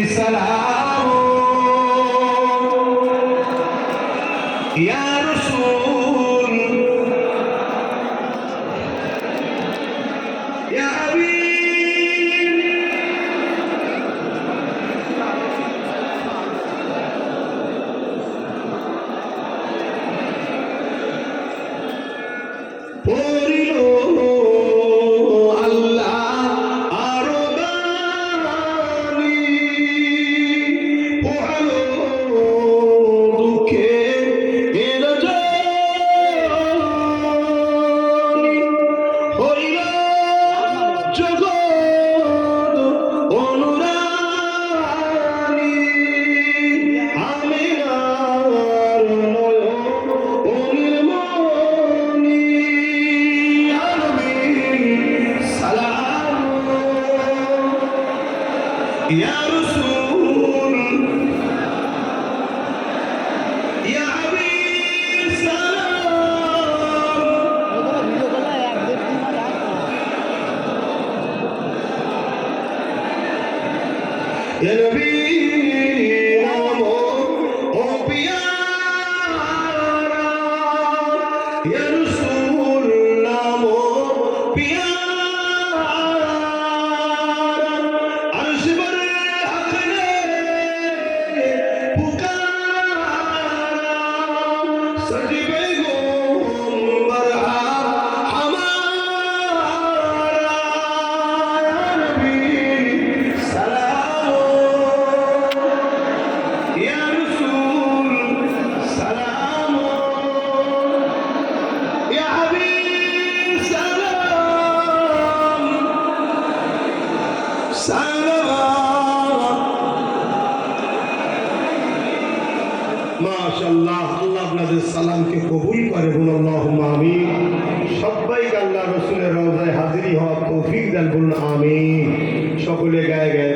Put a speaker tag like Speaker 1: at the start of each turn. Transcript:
Speaker 1: سلام يا رسول يا حبيب পড়িল আল্লাহ আরো দানি পোহালো দুঃখে এর জনি হইল জগৎ অনুরানী আমিনার নয়ন অনির্মণি يا رسول يا حبيب سلام يا نبي نامو او پیارا يا رسول نامو پیارا عرش پر حق نے پکارا سجبے گنبر ہمارا یا نبی سلام یا رسول سلام یا حبیب سلام سلام মাশাআল্লাহ আল্লাহ আপনাদের সালামকে কবুল করে বলুন আল্লাহুম্মা আমিন সবাই আল্লাহ রাসূলের রওজায় হাজিরি হওয়ার তৌফিক দান করুন আমিন সকলে গায়ে গায়ে